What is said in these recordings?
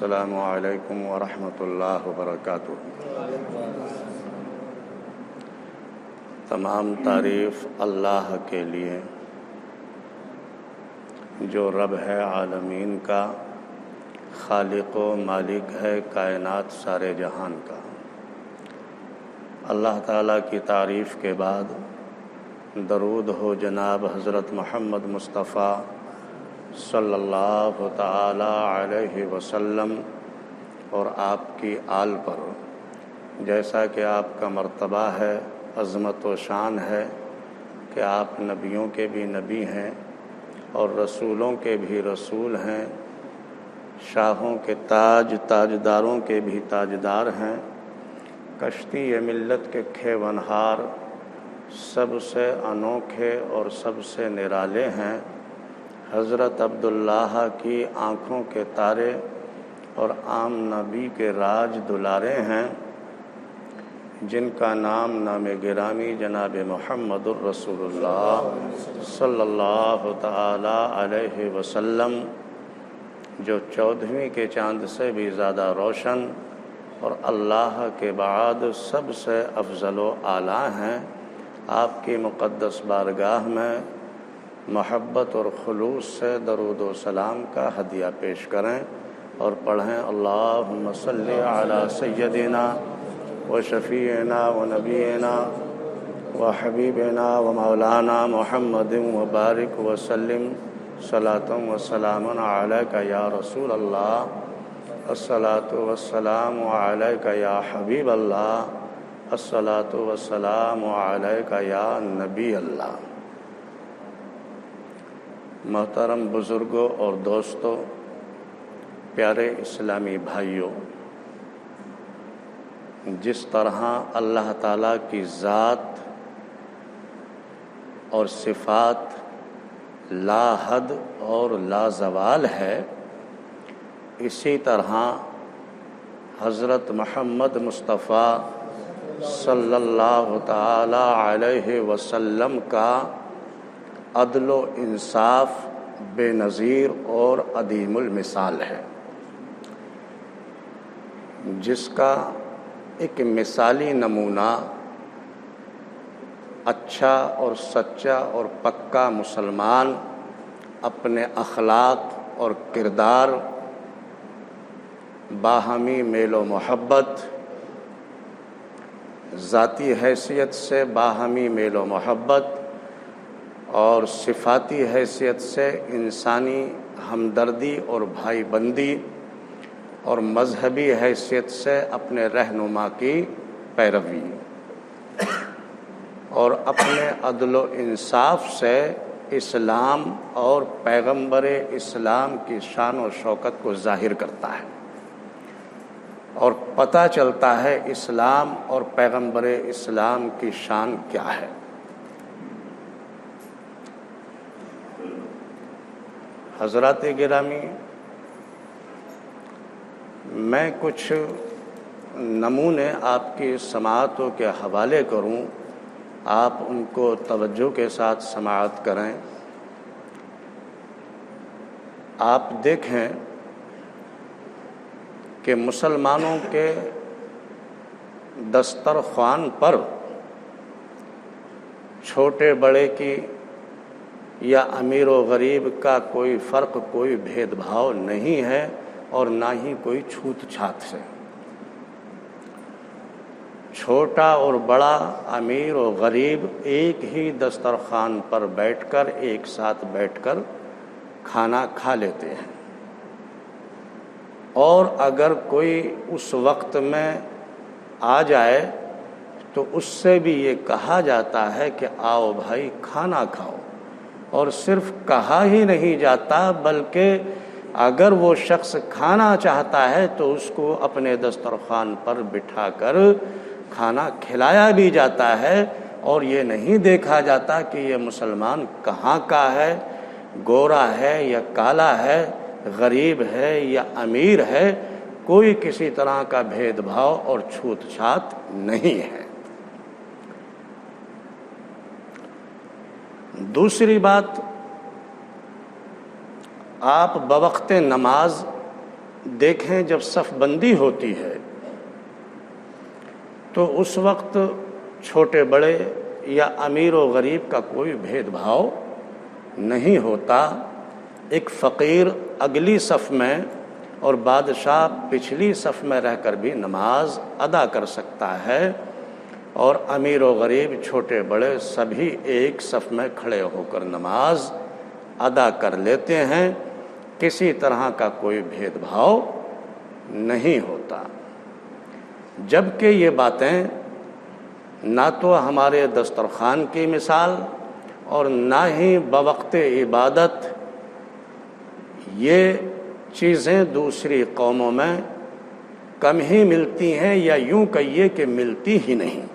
السلام علیکم ورحمۃ اللہ وبرکاتہ۔ تمام تعریف اللہ کے لیے جو رب ہے عالمین کا، خالق و مالک ہے کائنات سارے جہان کا۔ اللہ تعالیٰ کی تعریف کے بعد درود ہو جناب حضرت محمد مصطفیٰ صلی اللہ تعالی علیہ وسلم اور آپ کی آل پر، جیسا کہ آپ کا مرتبہ ہے، عظمت و شان ہے کہ آپ نبیوں کے بھی نبی ہیں اور رسولوں کے بھی رسول ہیں، شاہوں کے تاجداروں کے بھی تاجدار ہیں، کشتی ملت کے کھیونہار سب سے انوکھے اور سب سے نرالے ہیں، حضرت عبداللہ کی آنکھوں کے تارے اور عام نبی کے راج دلارے ہیں، جن کا نام گرامی جناب محمد الرسول اللہ صلی اللہ تعالی علیہ وسلم، جو 14ویں کے چاند سے بھی زیادہ روشن اور اللہ کے بعد سب سے افضل و اعلیٰ ہیں، آپ کی مقدس بارگاہ میں محبت اور خلوص سے درود و سلام کا ہدیہ پیش کریں اور پڑھیں اللہم صلی علی سیدنا و شفیعنا و نبینا و حبیبنا و مولانا محمد و بارک وسلم صلاۃ و سلام علیک یا رسول اللہ، الصلاۃ والسلام علیک یا حبیب اللہ، الصلاۃ والسلام علیک یا نبی اللہ۔ محترم بزرگوں اور دوستوں، پیارے اسلامی بھائیوں، جس طرح اللہ تعالیٰ کی ذات اور صفات لا حد اور لا زوال ہے، اسی طرح حضرت محمد مصطفیٰ صلی اللہ تعالی علیہ وسلم کا عدل و انصاف بے نظیر اور عدیم المثال ہے، جس کا ایک مثالی نمونہ اچھا اور سچا اور پکا مسلمان اپنے اخلاق اور کردار، باہمی میل و محبت، ذاتی حیثیت سے باہمی میل و محبت اور صفاتی حیثیت سے انسانی ہمدردی اور بھائی بندی اور مذہبی حیثیت سے اپنے رہنما کی پیروی اور اپنے عدل و انصاف سے اسلام اور پیغمبر اسلام کی شان و شوکت کو ظاہر کرتا ہے، اور پتہ چلتا ہے اسلام اور پیغمبر اسلام کی شان کیا ہے۔ حضرات گرامی، میں کچھ نمونے آپ کی سماعتوں کے حوالے کروں، آپ ان کو توجہ کے ساتھ سماعت کریں۔ آپ دیکھیں کہ مسلمانوں کے دسترخوان پر چھوٹے بڑے کی یا امیر و غریب کا کوئی فرق، کوئی بھید بھاؤ نہیں ہے، اور نہ ہی کوئی چھوت چھات سے۔ چھوٹا اور بڑا، امیر و غریب ایک ہی دسترخوان پر بیٹھ کر، ایک ساتھ بیٹھ کر کھانا کھا لیتے ہیں، اور اگر کوئی اس وقت میں آ جائے تو اس سے بھی یہ کہا جاتا ہے کہ آؤ بھائی کھانا کھاؤ، اور صرف کہا ہی نہیں جاتا بلکہ اگر وہ شخص کھانا چاہتا ہے تو اس کو اپنے دسترخوان پر بٹھا کر کھانا کھلایا بھی جاتا ہے، اور یہ نہیں دیکھا جاتا کہ یہ مسلمان کہاں کا ہے، گورا ہے یا کالا ہے، غریب ہے یا امیر ہے، کوئی کسی طرح کا بھید بھاؤ اور چھوت چھات نہیں ہے۔ دوسری بات، آپ بوقت نماز دیکھیں جب صف بندی ہوتی ہے تو اس وقت چھوٹے بڑے یا امیر و غریب کا کوئی بھید بھاؤ نہیں ہوتا. ایک فقیر اگلی صف میں اور بادشاہ پچھلی صف میں رہ کر بھی نماز ادا کر سکتا ہے، اور امیر و غریب چھوٹے بڑے سبھی ایک صف میں کھڑے ہو کر نماز ادا کر لیتے ہیں. کسی طرح کا کوئی بھید بھاؤ نہیں ہوتا. جبکہ یہ باتیں نہ تو ہمارے دسترخوان کی مثال اور نہ ہی بوقت عبادت یہ چیزیں دوسری قوموں میں کم ہی ملتی ہیں، یا یوں کہیے کہ ملتی ہی نہیں.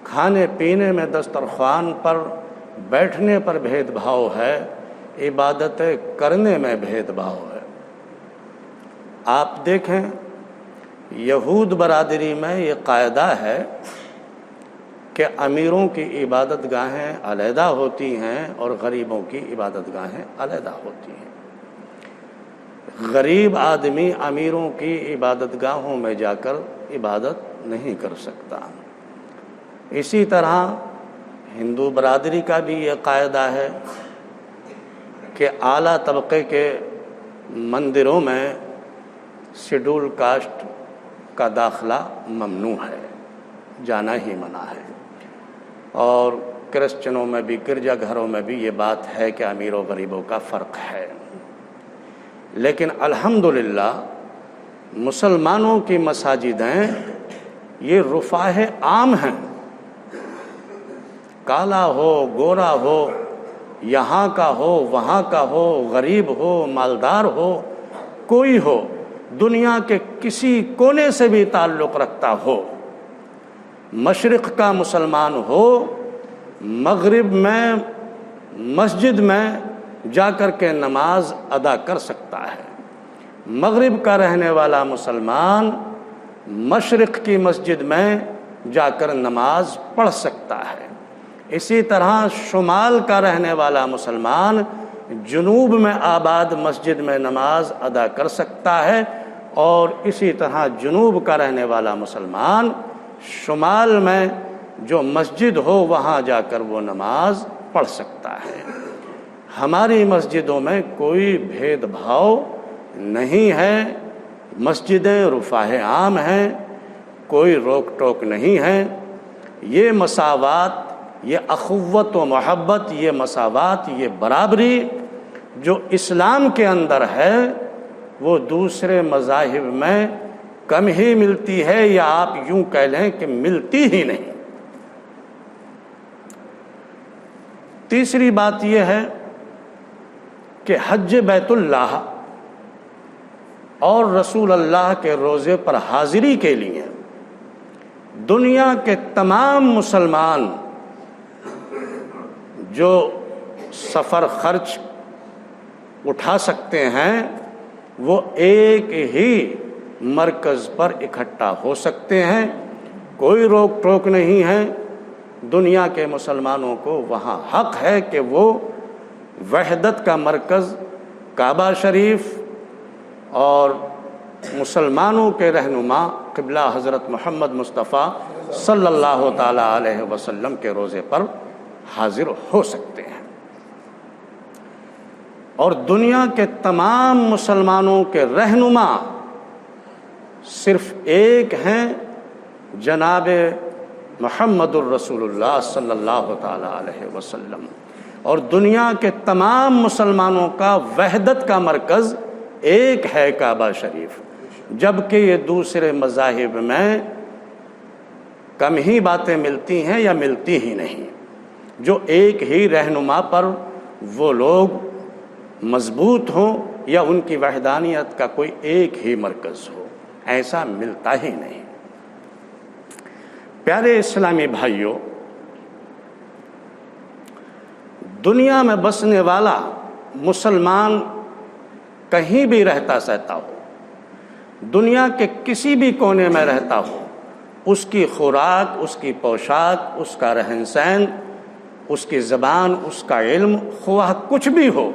کھانے پینے میں دسترخوان پر بیٹھنے پر بھید بھاؤ ہے، عبادتیں کرنے میں بھید بھاؤ ہے. آپ دیکھیں یہود برادری میں یہ قاعدہ ہے کہ امیروں کی عبادت گاہیں علیحدہ ہوتی ہیں اور غریبوں کی عبادت گاہیں علیحدہ ہوتی ہیں. غریب آدمی امیروں کی عبادت گاہوں میں جا کر عبادت نہیں کر سکتا. اسی طرح ہندو برادری کا بھی یہ قاعدہ ہے کہ اعلیٰ طبقے کے مندروں میں شیڈول کاسٹ کا داخلہ ممنوع ہے، جانا ہی منع ہے. اور کرسچنوں میں بھی، گرجا گھروں میں بھی یہ بات ہے کہ امیر و غریبوں کا فرق ہے. لیکن الحمدللہ مسلمانوں کی مساجدیں یہ رفاہ عام ہیں. کالا ہو، گورا ہو، یہاں کا ہو، وہاں کا ہو، غریب ہو، مالدار ہو، کوئی ہو، دنیا کے کسی کونے سے بھی تعلق رکھتا ہو، مشرق کا مسلمان ہو، مغرب میں مسجد میں جا کر کے نماز ادا کر سکتا ہے. مغرب کا رہنے والا مسلمان مشرق کی مسجد میں جا کر نماز پڑھ سکتا ہے. اسی طرح شمال کا رہنے والا مسلمان جنوب میں آباد مسجد میں نماز ادا کر سکتا ہے، اور اسی طرح جنوب کا رہنے والا مسلمان شمال میں جو مسجد ہو وہاں جا کر وہ نماز پڑھ سکتا ہے. ہماری مسجدوں میں کوئی بھید بھاؤ نہیں ہے، مسجدیں رفاہ عام ہیں، کوئی روک ٹوک نہیں ہے. یہ مساوات، یہ اخوت و محبت، یہ مساوات، یہ برابری جو اسلام کے اندر ہے وہ دوسرے مذاہب میں کم ہی ملتی ہے، یا آپ یوں کہہ لیں کہ ملتی ہی نہیں. تیسری بات یہ ہے کہ حج بیت اللہ اور رسول اللہ کے روزے پر حاضری کے لیے دنیا کے تمام مسلمان جو سفر خرچ اٹھا سکتے ہیں وہ ایک ہی مرکز پر اکٹھا ہو سکتے ہیں. کوئی روک ٹوک نہیں ہے. دنیا کے مسلمانوں کو وہاں حق ہے کہ وہ وحدت کا مرکز کعبہ شریف اور مسلمانوں کے رہنما قبلہ حضرت محمد مصطفیٰ صلی اللہ تعالیٰ علیہ وسلم کے روزے پر حاضر ہو سکتے ہیں. اور دنیا کے تمام مسلمانوں کے رہنما صرف ایک ہیں، جناب محمد الرسول اللہ صلی اللہ تعالیٰ علیہ وسلم. اور دنیا کے تمام مسلمانوں کا وحدت کا مرکز ایک ہے، کعبہ شریف. جبکہ یہ دوسرے مذاہب میں کم ہی باتیں ملتی ہیں یا ملتی ہی نہیں. جو ایک ہی رہنما پر وہ لوگ مضبوط ہوں یا ان کی وحدانیت کا کوئی ایک ہی مرکز ہو، ایسا ملتا ہی نہیں. پیارے اسلامی بھائیوں، دنیا میں بسنے والا مسلمان کہیں بھی رہتا سہتا ہو، دنیا کے کسی بھی کونے میں رہتا ہو، اس کی خوراک، اس کی پوشاک، اس کا رہن سہن، اس کی زبان، اس کا علم، خواہ کچھ بھی ہو،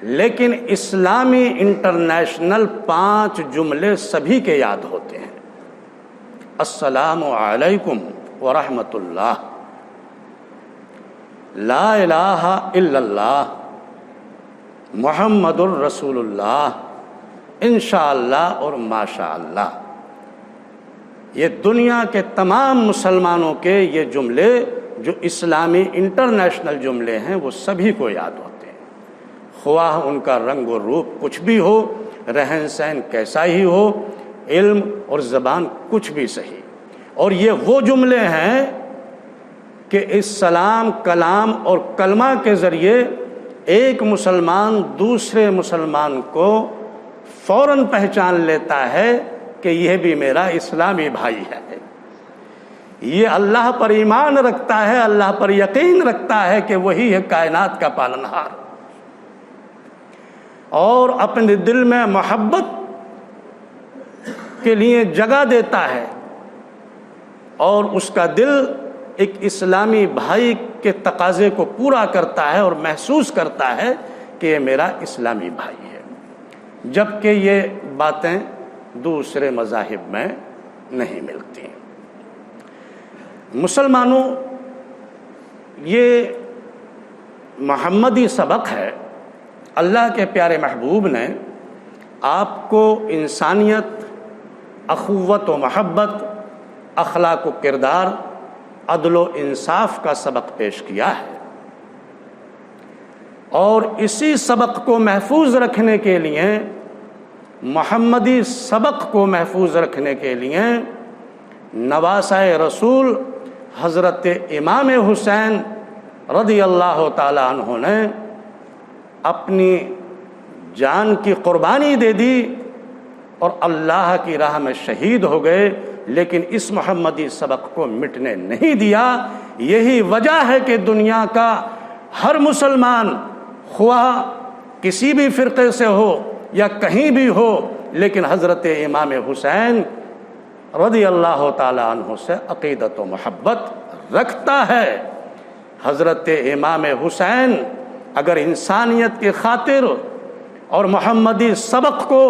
لیکن اسلامی انٹرنیشنل 5 جملے سبھی کے یاد ہوتے ہیں. السلام علیکم ورحمۃ اللہ، لا الہ الا اللہ، محمد الرسول اللہ، انشاءاللہ اور ماشاءاللہ. یہ دنیا کے تمام مسلمانوں کے یہ جملے جو اسلامی انٹرنیشنل جملے ہیں وہ سبھی کو یاد ہوتے ہیں، خواہ ان کا رنگ و روپ کچھ بھی ہو، رہن سہن کیسا ہی ہو، علم اور زبان کچھ بھی صحیح. اور یہ وہ جملے ہیں کہ اس سلام، کلام اور کلمہ کے ذریعے ایک مسلمان دوسرے مسلمان کو فوراً پہچان لیتا ہے کہ یہ بھی میرا اسلامی بھائی ہے، یہ اللہ پر ایمان رکھتا ہے، اللہ پر یقین رکھتا ہے کہ وہی ہے کائنات کا پالنہار، اور اپنے دل میں محبت کے لیے جگہ دیتا ہے، اور اس کا دل ایک اسلامی بھائی کے تقاضے کو پورا کرتا ہے اور محسوس کرتا ہے کہ یہ میرا اسلامی بھائی ہے. جبکہ یہ باتیں دوسرے مذاہب میں نہیں ملتی. مسلمانوں، یہ محمدی سبق ہے. اللہ کے پیارے محبوب نے آپ کو انسانیت، اخوت و محبت، اخلاق و کردار، عدل و انصاف کا سبق پیش کیا ہے، اور اسی سبق کو محفوظ رکھنے کے لیے، محمدی سبق کو محفوظ رکھنے کے لیے نواسۂ رسول حضرت امام حسین رضی اللہ تعالی عنہ نے اپنی جان کی قربانی دے دی اور اللہ کی راہ میں شہید ہو گئے، لیکن اس محمدی سبق کو مٹنے نہیں دیا. یہی وجہ ہے کہ دنیا کا ہر مسلمان، خواہ کسی بھی فرقے سے ہو یا کہیں بھی ہو، لیکن حضرت امام حسین رضی اللہ تعالی عنہ سے عقیدت و محبت رکھتا ہے. حضرت امام حسین اگر انسانیت کی خاطر اور محمدی سبق کو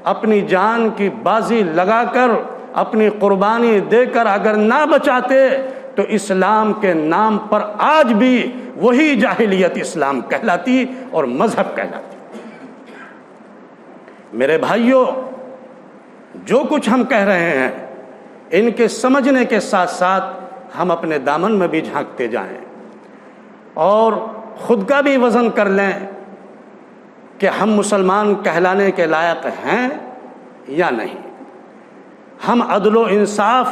اپنی جان کی بازی لگا کر، اپنی قربانی دے کر اگر نہ بچاتے تو اسلام کے نام پر آج بھی وہی جاہلیت اسلام کہلاتی اور مذہب کہلاتی. میرے بھائیوں، جو کچھ ہم کہہ رہے ہیں ان کے سمجھنے کے ساتھ ساتھ ہم اپنے دامن میں بھی جھانکتے جائیں اور خود کا بھی وزن کر لیں کہ ہم مسلمان کہلانے کے لائق ہیں یا نہیں. ہم عدل و انصاف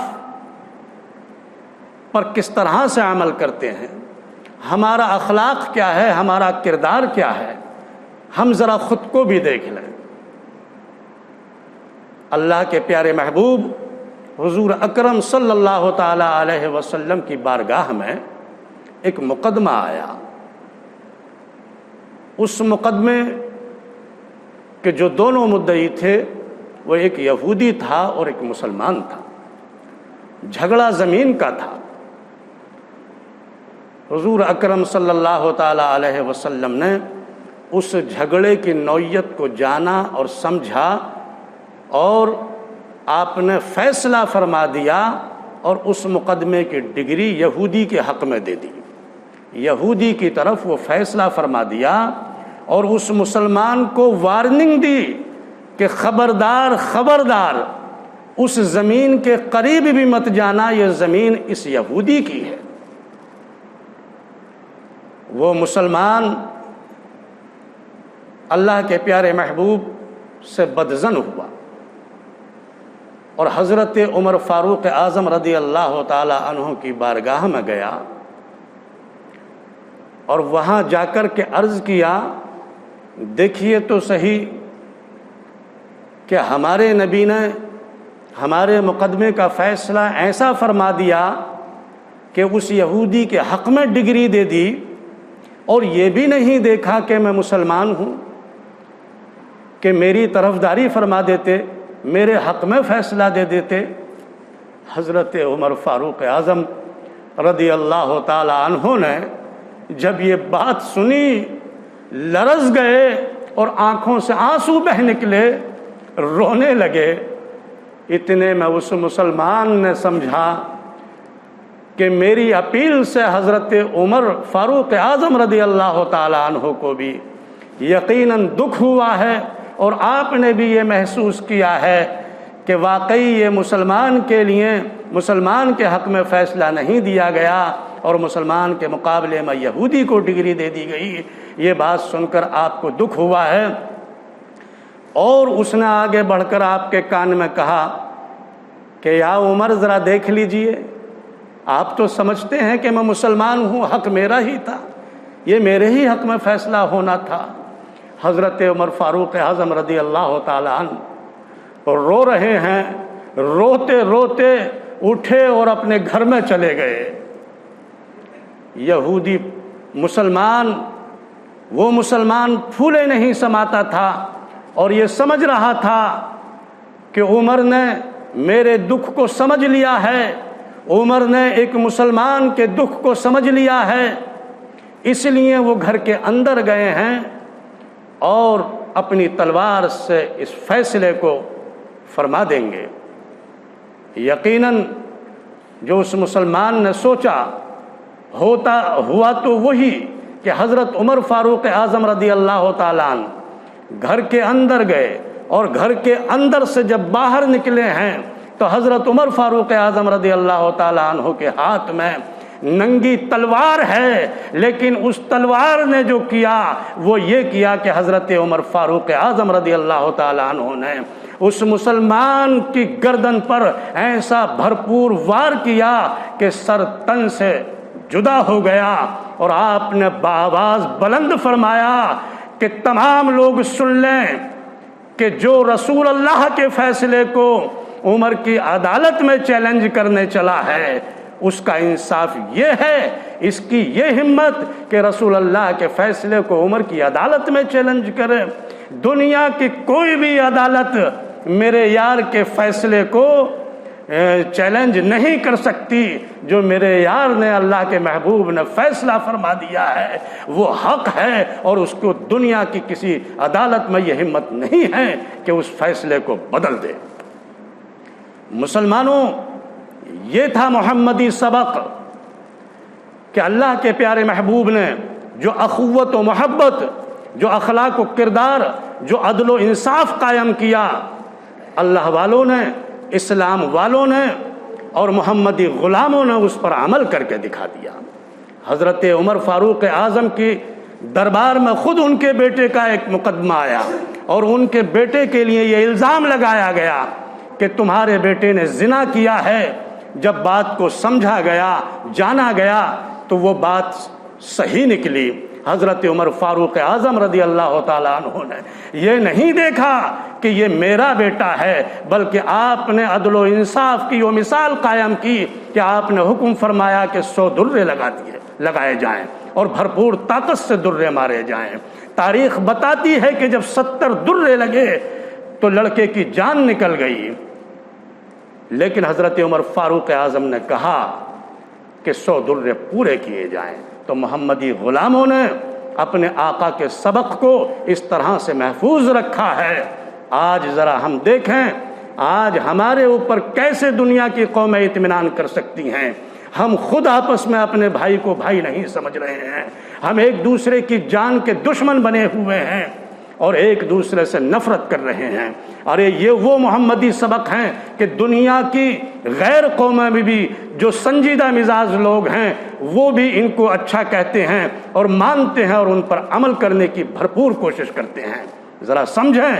پر کس طرح سے عمل کرتے ہیں، ہمارا اخلاق کیا ہے، ہمارا کردار کیا ہے، ہم ذرا خود کو بھی دیکھ لیں. اللہ کے پیارے محبوب حضور اکرم صلی اللہ تعالی علیہ وسلم کی بارگاہ میں ایک مقدمہ آیا. اس مقدمے کے جو دونوں مدعی تھے وہ ایک یہودی تھا اور ایک مسلمان تھا. جھگڑا زمین کا تھا. حضور اکرم صلی اللہ تعالی علیہ وسلم نے اس جھگڑے کی نوعیت کو جانا اور سمجھا، اور آپ نے فیصلہ فرما دیا اور اس مقدمے کی ڈگری یہودی کے حق میں دے دی. یہودی کی طرف وہ فیصلہ فرما دیا اور اس مسلمان کو وارننگ دی کہ خبردار خبردار اس زمین کے قریب بھی مت جانا، یہ زمین اس یہودی کی ہے. وہ مسلمان اللہ کے پیارے محبوب سے بدظن ہوا اور حضرت عمر فاروق اعظم رضی اللہ تعالی عنہ کی بارگاہ میں گیا اور وہاں جا کر کے عرض کیا، دیکھیے تو صحیح کہ ہمارے نبی نے ہمارے مقدمے کا فیصلہ ایسا فرما دیا کہ اس یہودی کے حق میں ڈگری دے دی، اور یہ بھی نہیں دیکھا کہ میں مسلمان ہوں کہ میری طرفداری فرما دیتے، میرے حق میں فیصلہ دے دیتے. حضرت عمر فاروق اعظم رضی اللہ تعالی عنہ نے جب یہ بات سنی لرز گئے اور آنکھوں سے آنسو بہ نکلے، رونے لگے۔ اتنے میں اس مسلمان نے سمجھا کہ میری اپیل سے حضرت عمر فاروق اعظم رضی اللہ تعالیٰ عنہ کو بھی یقیناً دکھ ہوا ہے، اور آپ نے بھی یہ محسوس کیا ہے کہ واقعی یہ مسلمان کے لیے، مسلمان کے حق میں فیصلہ نہیں دیا گیا اور مسلمان کے مقابلے میں یہودی کو ڈگری دے دی گئی۔ یہ بات سن کر آپ کو دکھ ہوا ہے، اور اس نے آگے بڑھ کر آپ کے کان میں کہا کہ یا عمر ذرا دیکھ لیجئے، آپ تو سمجھتے ہیں کہ میں مسلمان ہوں، حق میرا ہی تھا، یہ میرے ہی حق میں فیصلہ ہونا تھا۔ حضرت عمر فاروق اعظم رضی اللہ تعالیٰ عنہ رو رہے ہیں، روتے روتے اٹھے اور اپنے گھر میں چلے گئے۔ یہودی مسلمان، وہ مسلمان پھولے نہیں سماتا تھا، اور یہ سمجھ رہا تھا کہ عمر نے میرے دکھ کو سمجھ لیا ہے، عمر نے ایک مسلمان کے دکھ کو سمجھ لیا ہے، اس لیے وہ گھر کے اندر گئے ہیں اور اپنی تلوار سے اس فیصلے کو فرما دیں گے۔ یقیناً جو اس مسلمان نے سوچا ہوا تو وہی کہ حضرت عمر فاروق اعظم رضی اللہ تعالیٰ عنہ گھر کے اندر گئے، اور گھر کے اندر سے جب باہر نکلے ہیں تو حضرت عمر فاروق اعظم رضی اللہ تعالیٰ عنہ کے ہاتھ میں ننگی تلوار ہے، لیکن اس تلوار نے جو کیا وہ یہ کیا کہ حضرت عمر فاروق اعظم رضی اللہ تعالیٰ عنہ نے اس مسلمان کی گردن پر ایسا بھرپور وار کیا کہ سر تن سے جدا ہو گیا، اور آپ نے بآواز بلند فرمایا کہ تمام لوگ سن لیں کہ جو رسول اللہ کے فیصلے کو عمر کی عدالت میں چیلنج کرنے چلا ہے، اس کا انصاف یہ ہے، اس کی یہ ہمت کہ رسول اللہ کے فیصلے کو عمر کی عدالت میں چیلنج کرے۔ دنیا کی کوئی بھی عدالت میرے یار کے فیصلے کو چیلنج نہیں کر سکتی۔ جو میرے یار نے، اللہ کے محبوب نے فیصلہ فرما دیا ہے وہ حق ہے، اور اس کو دنیا کی کسی عدالت میں یہ ہمت نہیں ہے کہ اس فیصلے کو بدل دے۔ مسلمانوں، یہ تھا محمدی سبق کہ اللہ کے پیارے محبوب نے جو اخوت و محبت، جو اخلاق و کردار، جو عدل و انصاف قائم کیا، اللہ والوں نے، اسلام والوں نے اور محمدی غلاموں نے اس پر عمل کر کے دکھا دیا۔ حضرت عمر فاروق اعظم کی دربار میں خود ان کے بیٹے کا ایک مقدمہ آیا، اور ان کے بیٹے کے لیے یہ الزام لگایا گیا کہ تمہارے بیٹے نے زنا کیا ہے۔ جب بات کو سمجھا گیا، جانا گیا، تو وہ بات صحیح نکلی۔ حضرت عمر فاروق اعظم رضی اللہ تعالیٰ عنہ نے یہ نہیں دیکھا کہ یہ میرا بیٹا ہے، بلکہ آپ نے عدل و انصاف کی وہ مثال قائم کی کہ آپ نے حکم فرمایا کہ 100 درے لگائے جائیں اور بھرپور طاقت سے درے مارے جائیں۔ تاریخ بتاتی ہے کہ جب 70 درے لگے تو لڑکے کی جان نکل گئی، لیکن حضرت عمر فاروق اعظم نے کہا کہ 100 درے پورے کیے جائیں۔ تو محمدی غلاموں نے اپنے آقا کے سبق کو اس طرح سے محفوظ رکھا ہے۔ آج ذرا ہم دیکھیں، آج ہمارے اوپر کیسے دنیا کی قومیں اطمینان کر سکتی ہیں۔ ہم خود آپس میں اپنے بھائی کو بھائی نہیں سمجھ رہے ہیں، ہم ایک دوسرے کی جان کے دشمن بنے ہوئے ہیں اور ایک دوسرے سے نفرت کر رہے ہیں۔ ارے یہ وہ محمدی سبق ہیں کہ دنیا کی غیر قومیں میں بھی جو سنجیدہ مزاج لوگ ہیں وہ بھی ان کو اچھا کہتے ہیں اور مانتے ہیں اور ان پر عمل کرنے کی بھرپور کوشش کرتے ہیں۔ ذرا سمجھیں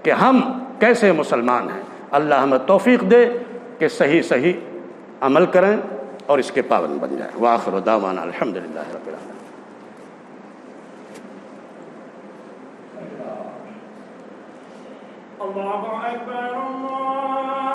کہ ہم کیسے مسلمان ہیں۔ اللہ ہمیں توفیق دے کہ صحیح عمل کریں اور اس کے پابند بن جائیں۔ وآخر دعوانا الحمدللہ رب العالمین۔